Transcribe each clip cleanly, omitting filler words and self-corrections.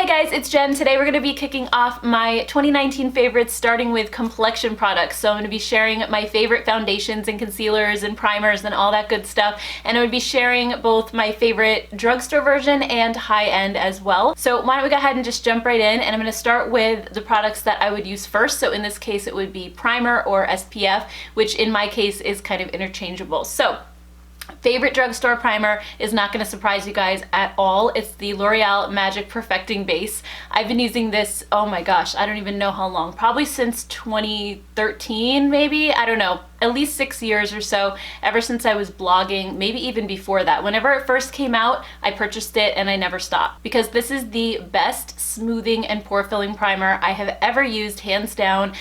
Hi guys, it's Jen. Today we're going to be kicking off my 2019 favorites, starting with Complexion products. So I'm going to be sharing my favorite foundations and concealers and primers and all that good stuff. And I would be sharing both my favorite drugstore version and high-end as well. So why don't we go ahead and just jump right in, and I'm going to start with the products that I would use first. So in this case it would be primer or SPF, which in my case is kind of interchangeable. So favorite drugstore primer is not going to surprise you guys at all. It's the L'Oreal Magic Perfecting Base. I've been using this, oh my gosh, I don't even know how long. Probably since 2013 maybe? I don't know. At least 6 years or so, ever since I was blogging, maybe even before that. Whenever it first came out, I purchased it and I never stopped, because this is the best smoothing and pore filling primer I have ever used, hands down.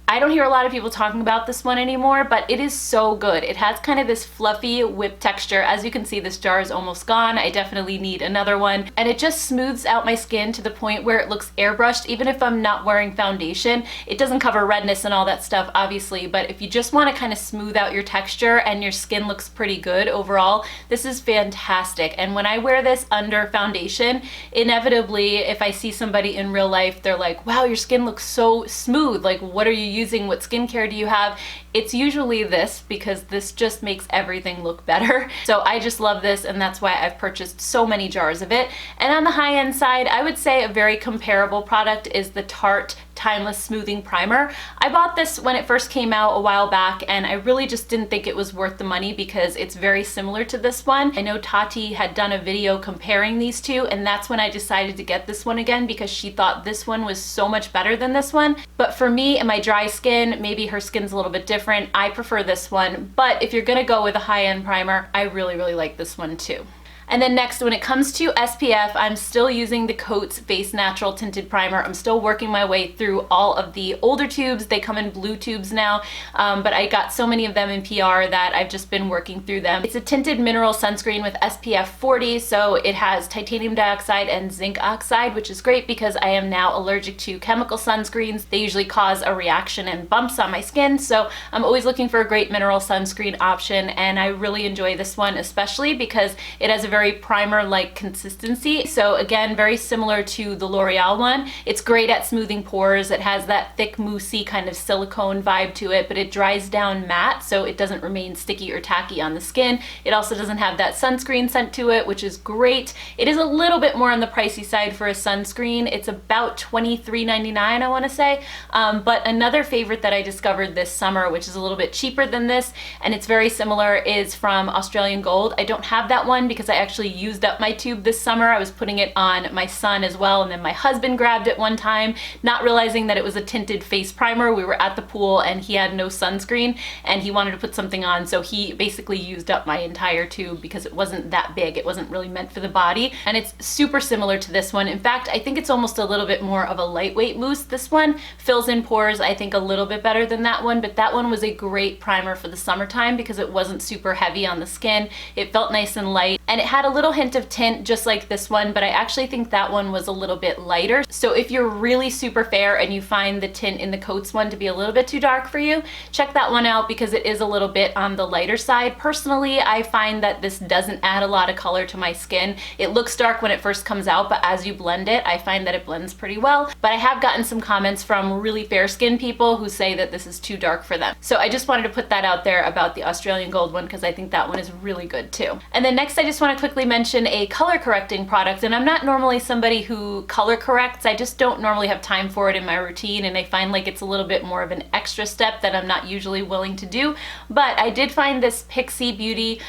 I don't hear a lot of people talking about this one anymore, but it is so good. It has kind of this fluffy whip texture. As you can see, this jar is almost gone. I definitely need another one. And it just smooths out my skin to the point where it looks airbrushed, even if I'm not wearing foundation. It doesn't cover redness and all that stuff, obviously, but if you just want to kind of smooth out your texture and your skin looks pretty good overall, this is fantastic. And when I wear this under foundation, inevitably, if I see somebody in real life, they're like, wow, your skin looks so smooth. Like, what are you using? What skincare do you have? It's usually this, because this just makes everything look better. So I just love this, and that's why I've purchased so many jars of it. And on the high-end side, I would say a very comparable product is the Tarte Timeless Smoothing Primer. I bought this when it first came out a while back, and I really just didn't think it was worth the money because it's very similar to this one. I know Tati had done a video comparing these two, and that's when I decided to get this one again, because she thought this one was so much better than this one. But for me and my dry skin, maybe her skin's a little bit different, I prefer this one. But if you're gonna go with a high-end primer, I really like this one too. And then next, when it comes to SPF, I'm still using the Coats Face Natural Tinted Primer. I'm still working my way through all of the older tubes. They come in blue tubes now, but I got so many of them in PR that I've just been working through them. It's a tinted mineral sunscreen with SPF 40, so it has titanium dioxide and zinc oxide, which is great because I am now allergic to chemical sunscreens. They usually cause a reaction and bumps on my skin, so I'm always looking for a great mineral sunscreen option, and I really enjoy this one, especially because it has a very primer-like consistency. So again, very similar to the L'Oreal one. It's great at smoothing pores. It has that thick, moussey kind of silicone vibe to it, but it dries down matte, so it doesn't remain sticky or tacky on the skin. It also doesn't have that sunscreen scent to it, which is great. It is a little bit more on the pricey side for a sunscreen. It's about $23.99, I want to say. But another favorite that I discovered this summer, which is a little bit cheaper than this, and it's very similar, is from Australian Gold. I don't have that one because I actually used up my tube this summer. I was putting it on my son as well, and then my husband grabbed it one time, not realizing that it was a tinted face primer. We were at the pool and he had no sunscreen and he wanted to put something on, so he basically used up my entire tube because it wasn't that big. It wasn't really meant for the body, and it's super similar to this one. In fact, I think it's almost a little bit more of a lightweight mousse. This one fills in pores, I think, a little bit better than that one, but that one was a great primer for the summertime because it wasn't super heavy on the skin. It felt nice and light, and it had a little hint of tint just like this one, but I actually think that one was a little bit lighter. So if you're really super fair and you find the tint in the Coats one to be a little bit too dark for you, check that one out because it is a little bit on the lighter side. Personally, I find that this doesn't add a lot of color to my skin. It looks dark when it first comes out, but as you blend it, I find that it blends pretty well. But I have gotten some comments from really fair skin people who say that this is too dark for them. So I just wanted to put that out there about the Australian Gold one because I think that one is really good too. And then next, I just want to quickly mention a color correcting product, and I'm not normally somebody who color corrects. I just don't normally have time for it in my routine, and I find like it's a little bit more of an extra step that I'm not usually willing to do. But I did find this Pixie Beauty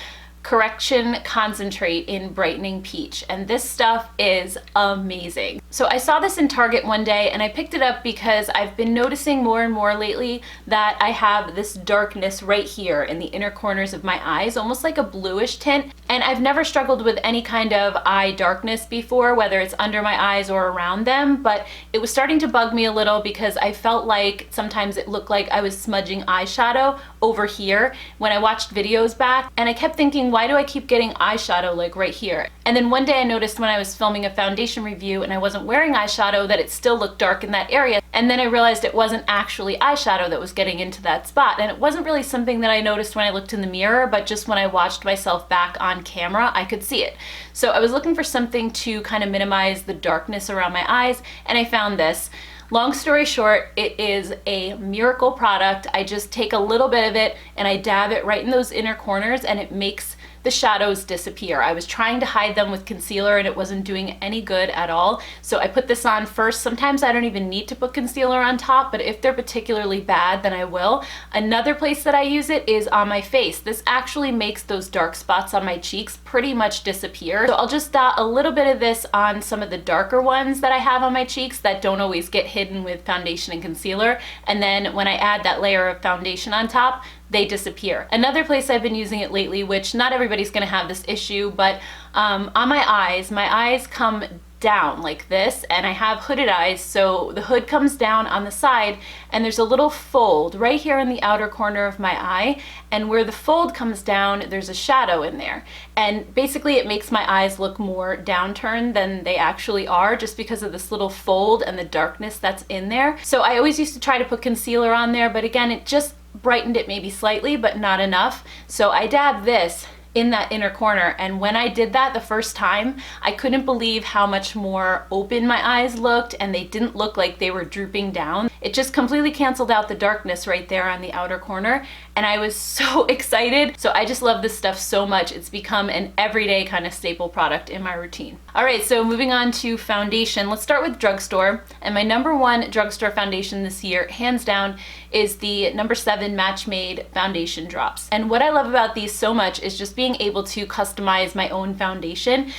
Correction Concentrate in Brightening Peach, and this stuff is amazing. So I saw this in Target one day and I picked it up because I've been noticing more and more lately that I have this darkness right here in the inner corners of my eyes, almost like a bluish tint, and I've never struggled with any kind of eye darkness before, whether it's under my eyes or around them, but it was starting to bug me a little because I felt like sometimes it looked like I was smudging eyeshadow over here when I watched videos back, and I kept thinking, why do I keep getting eyeshadow like right here? And then one day I noticed when I was filming a foundation review and I wasn't wearing eyeshadow that it still looked dark in that area. And then I realized it wasn't actually eyeshadow that was getting into that spot. And it wasn't really something that I noticed when I looked in the mirror, but just when I watched myself back on camera, I could see it. So I was looking for something to kind of minimize the darkness around my eyes, and I found this. Long story short, it is a miracle product. I just take a little bit of it and I dab it right in those inner corners, and it makes the shadows disappear. I was trying to hide them with concealer and it wasn't doing any good at all. So I put this on first. Sometimes I don't even need to put concealer on top, but if they're particularly bad, then I will. Another place that I use it is on my face. This actually makes those dark spots on my cheeks pretty much disappear. So I'll just dot a little bit of this on some of the darker ones that I have on my cheeks that don't always get hidden with foundation and concealer. And then when I add that layer of foundation on top, they disappear. Another place I've been using it lately, which not everybody's gonna have this issue, but on my eyes come down like this, and I have hooded eyes, so the hood comes down on the side and there's a little fold right here in the outer corner of my eye, and where the fold comes down there's a shadow in there, and basically it makes my eyes look more downturned than they actually are just because of this little fold and the darkness that's in there. So I always used to try to put concealer on there, but again it just brightened it maybe slightly, but not enough. So I dabbed this in that inner corner, and when I did that the first time, I couldn't believe how much more open my eyes looked, and they didn't look like they were drooping down. It just completely canceled out the darkness right there on the outer corner, and I was so excited. So I just love this stuff so much. It's become an everyday kind of staple product in my routine. All right, so moving on to foundation. Let's start with drugstore, and my #1 drugstore foundation this year, hands down, is the #7 Match Made foundation drops. And what I love about these so much is just being able to customize my own foundation.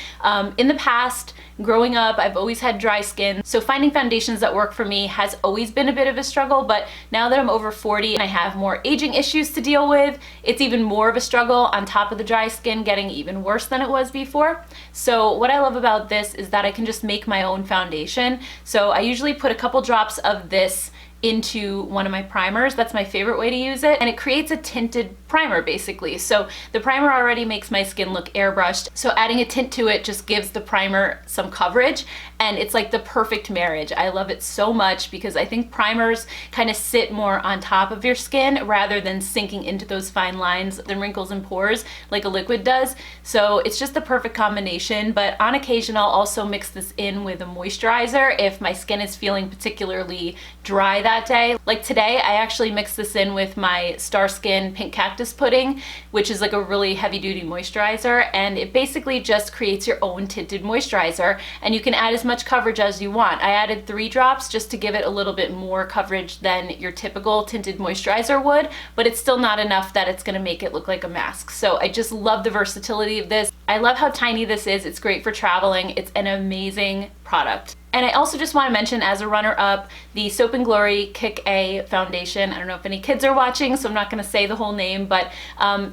In the past, growing up, I've always had dry skin, so finding foundations that work for me has always been a bit of a struggle, but now that I'm over 40 and I have more aging issues to deal with, it's even more of a struggle on top of the dry skin getting even worse than it was before. So what I love about this is that I can just make my own foundation. So I usually put a couple drops of this into one of my primers. That's my favorite way to use it, and it creates a tinted primer basically. So the primer already makes my skin look airbrushed, so adding a tint to it just gives the primer some coverage, and it's like the perfect marriage. I love it so much because I think primers kind of sit more on top of your skin rather than sinking into those fine lines, the wrinkles and pores like a liquid does. So it's just the perfect combination, but on occasion I'll also mix this in with a moisturizer if my skin is feeling particularly dry that day. Like today, I actually mixed this in with my Star Skin Pink Cactus Pudding, which is like a really heavy duty moisturizer, and it basically just creates your own tinted moisturizer, and you can add as much coverage as you want. I added 3 drops just to give it a little bit more coverage than your typical tinted moisturizer would, but it's still not enough that it's gonna make it look like a mask. So I just love the versatility of this. I love how tiny this is. It's great for traveling. It's an amazing product. And I also just want to mention as a runner-up, the Soap & Glory Kick A foundation. I don't know if any kids are watching, so I'm not going to say the whole name, but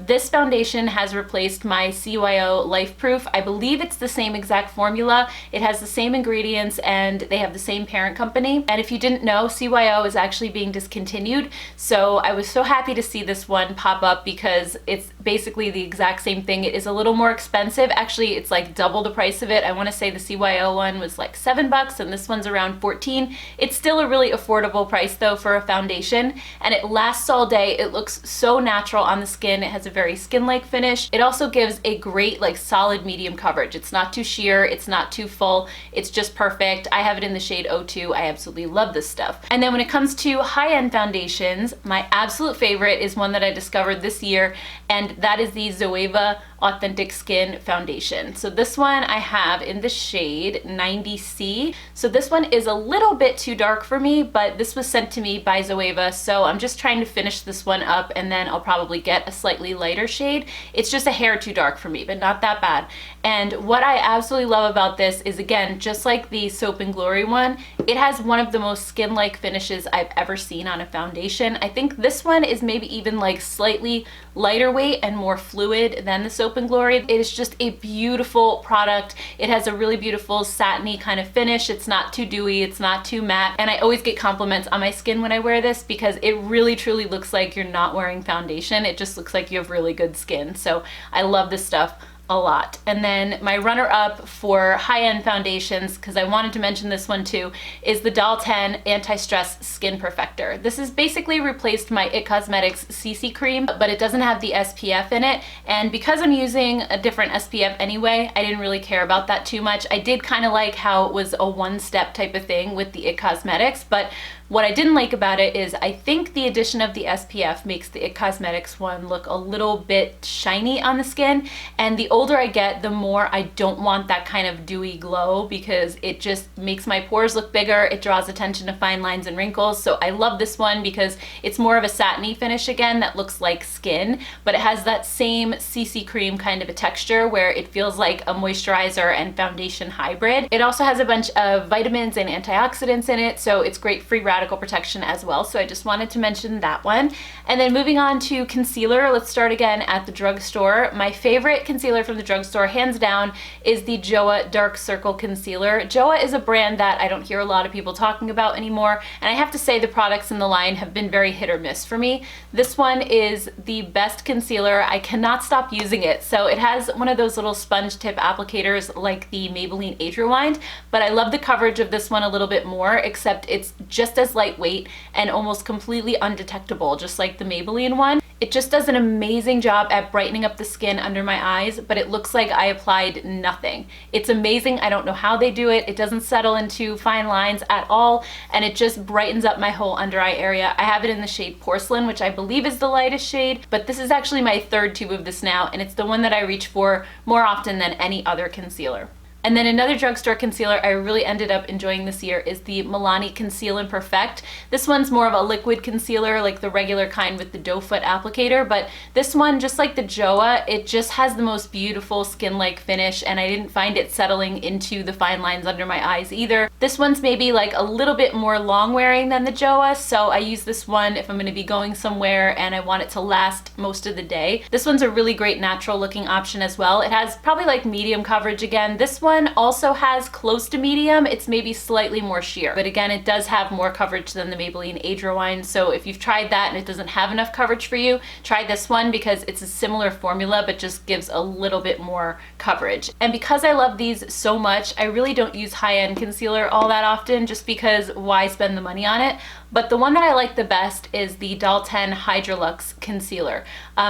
this foundation has replaced my CYO Life Proof. I believe it's the same exact formula. It has the same ingredients and they have the same parent company. And if you didn't know, CYO is actually being discontinued. So I was so happy to see this one pop up because it's basically the exact same thing. It is a little more expensive. Actually, it's like double the price of it. I want to say the CYO one was like $7 and this one's around 14. It's still a really affordable price though for a foundation, and it lasts all day. It looks so natural on the skin. It has a very skin-like finish. It also gives a great like solid medium coverage. It's not too sheer, it's not too full, it's just perfect. I have it in the shade 02. I absolutely love this stuff. And then when it comes to high-end foundations, my absolute favorite is one that I discovered this year, and that is the Zoeva Authentic Skin foundation. So this one I have in the shade 90C. So this one is a little bit too dark for me, but this was sent to me by Zoeva, so I'm just trying to finish this one up and then I'll probably get a slightly lighter shade. It's just a hair too dark for me, but not that bad. And what I absolutely love about this is, again, just like the Soap & Glory one, it has one of the most skin-like finishes I've ever seen on a foundation. I think this one is maybe even like slightly lighter weight and more fluid than the Soap Soap and Glory. It is just a beautiful product. It has a really beautiful satiny kind of finish. It's not too dewy, it's not too matte, and I always get compliments on my skin when I wear this because it really truly looks like you're not wearing foundation. It just looks like you have really good skin. So I love this stuff a lot. And then my runner-up for high-end foundations, because I wanted to mention this one too, is the Dalton Anti-Stress Skin Perfector. This has basically replaced my IT Cosmetics CC cream, but it doesn't have the SPF in it. And because I'm using a different SPF anyway, I didn't really care about that too much. I did kind of like how it was a one-step type of thing with the IT Cosmetics, but what I didn't like about it is I think the addition of the SPF makes the IT Cosmetics one look a little bit shiny on the skin, and the older I get, the more I don't want that kind of dewy glow because it just makes my pores look bigger, it draws attention to fine lines and wrinkles. So I love this one because it's more of a satiny finish again that looks like skin, but it has that same CC cream kind of a texture where it feels like a moisturizer and foundation hybrid. It also has a bunch of vitamins and antioxidants in it, so it's great free radical protection as well. So I just wanted to mention that one. And then moving on to concealer, let's start again at the drugstore. My favorite concealer from the drugstore, hands down, is the Joah Dark Circle Concealer. Joah is a brand that I don't hear a lot of people talking about anymore, and I have to say the products in the line have been very hit or miss for me. This one is the best concealer. I cannot stop using it. So it has one of those little sponge tip applicators like the Maybelline Age Rewind, but I love the coverage of this one a little bit more, except it's just as lightweight and almost completely undetectable, just like the Maybelline one. It just does an amazing job at brightening up the skin under my eyes, but it looks like I applied nothing. It's amazing. I don't know how they do it. It doesn't settle into fine lines at all, and it just brightens up my whole under eye area. I have it in the shade Porcelain, which I believe is the lightest shade, but this is actually my third tube of this now, and it's the one that I reach for more often than any other concealer. And then another drugstore concealer I really ended up enjoying this year is the Milani Conceal and Perfect. This one's more of a liquid concealer, like the regular kind with the doe foot applicator, but this one, just like the Joah, it just has the most beautiful skin-like finish, and I didn't find it settling into the fine lines under my eyes either. This one's maybe like a little bit more long-wearing than the Joah, so I use this one if I'm going to be going somewhere and I want it to last most of the day. This one's a really great natural-looking option as well. It has probably like medium coverage again. This one also has close to medium. It's maybe slightly more sheer, but again, it does have more coverage than the Maybelline Age Rewind. So if you've tried that and it doesn't have enough coverage for you, try this one because it's a similar formula but just gives a little bit more coverage. And because I love these so much, I really don't use high-end concealer all that often just because why spend the money on it? But the one that I like the best is the Dalton Hydrolux Concealer.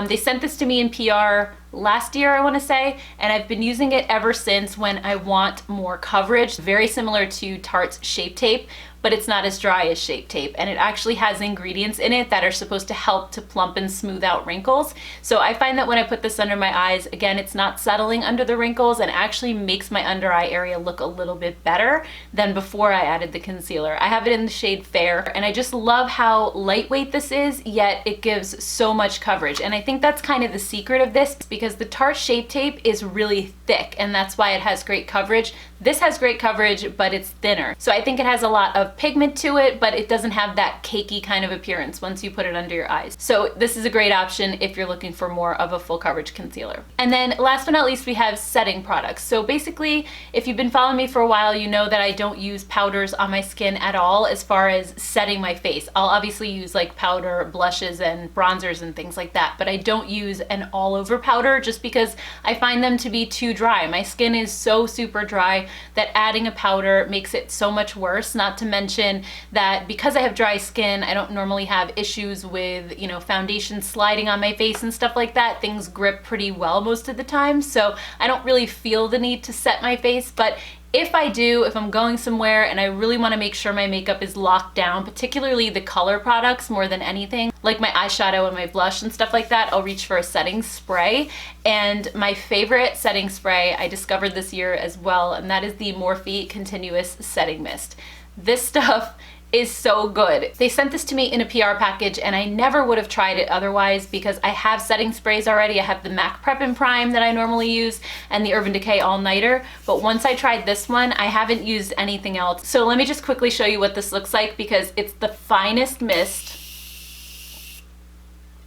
They sent this to me in PR last year, I want to say, and I've been using it ever since when I want more coverage. Very similar to Tarte's Shape Tape, but it's not as dry as Shape Tape, and it actually has ingredients in it that are supposed to help to plump and smooth out wrinkles. So I find that when I put this under my eyes, again, it's not settling under the wrinkles and actually makes my under eye area look a little bit better than before I added the concealer. I have it in the shade Fair, and I just love how lightweight this is, yet it gives so much coverage. And I think that's kind of the secret of this, because the Tarte Shape Tape is really thick, and that's why it has great coverage. This has great coverage, but it's thinner. So I think it has a lot of pigment to it, but it doesn't have that cakey kind of appearance once you put it under your eyes. So this is a great option if you're looking for more of a full coverage concealer. And then last but not least, we have setting products. So basically, if you've been following me for a while, you know that I don't use powders on my skin at all as far as setting my face. I'll obviously use like powder, blushes, and bronzers and things like that, but I don't use an all-over powder just because I find them to be too dry. My skin is so super dry that adding a powder makes it so much worse, not to mention that because I have dry skin, I don't normally have issues with, you know, foundation sliding on my face and stuff like that. Things grip pretty well most of the time, so I don't really feel the need to set my face. But if I do, if I'm going somewhere and I really want to make sure my makeup is locked down, particularly the color products more than anything, like my eyeshadow and my blush and stuff like that, I'll reach for a setting spray. And my favorite setting spray I discovered this year as well, and that is the Morphe Continuous Setting Mist. This stuff is so good. They sent this to me in a PR package, and I never would have tried it otherwise because I have setting sprays already. I have the MAC Prep and Prime that I normally use and the Urban Decay All Nighter, but once I tried this one, I haven't used anything else. So let me just quickly show you what this looks like because it's the finest mist.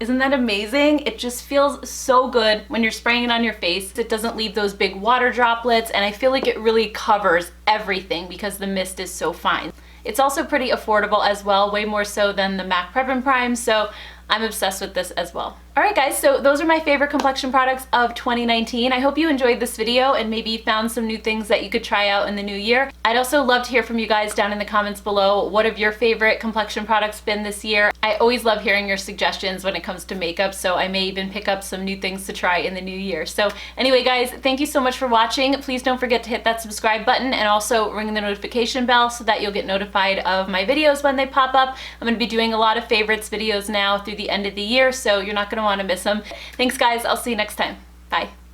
Isn't that amazing? It just feels so good when you're spraying it on your face. It doesn't leave those big water droplets, and I feel like it really covers everything because the mist is so fine. It's also pretty affordable as well, way more so than the MAC Prep and Prime, so I'm obsessed with this as well. Alright guys, so those are my favorite complexion products of 2019. I hope you enjoyed this video and maybe found some new things that you could try out in the new year. I'd also love to hear from you guys down in the comments below. What have your favorite complexion products been this year? I always love hearing your suggestions when it comes to makeup, so I may even pick up some new things to try in the new year. So anyway guys, thank you so much for watching. Please don't forget to hit that subscribe button and also ring the notification bell so that you'll get notified of my videos when they pop up. I'm going to be doing a lot of favorites videos now through the end of the year, so you're not going to want to miss them. Thanks guys, I'll see you next time. Bye.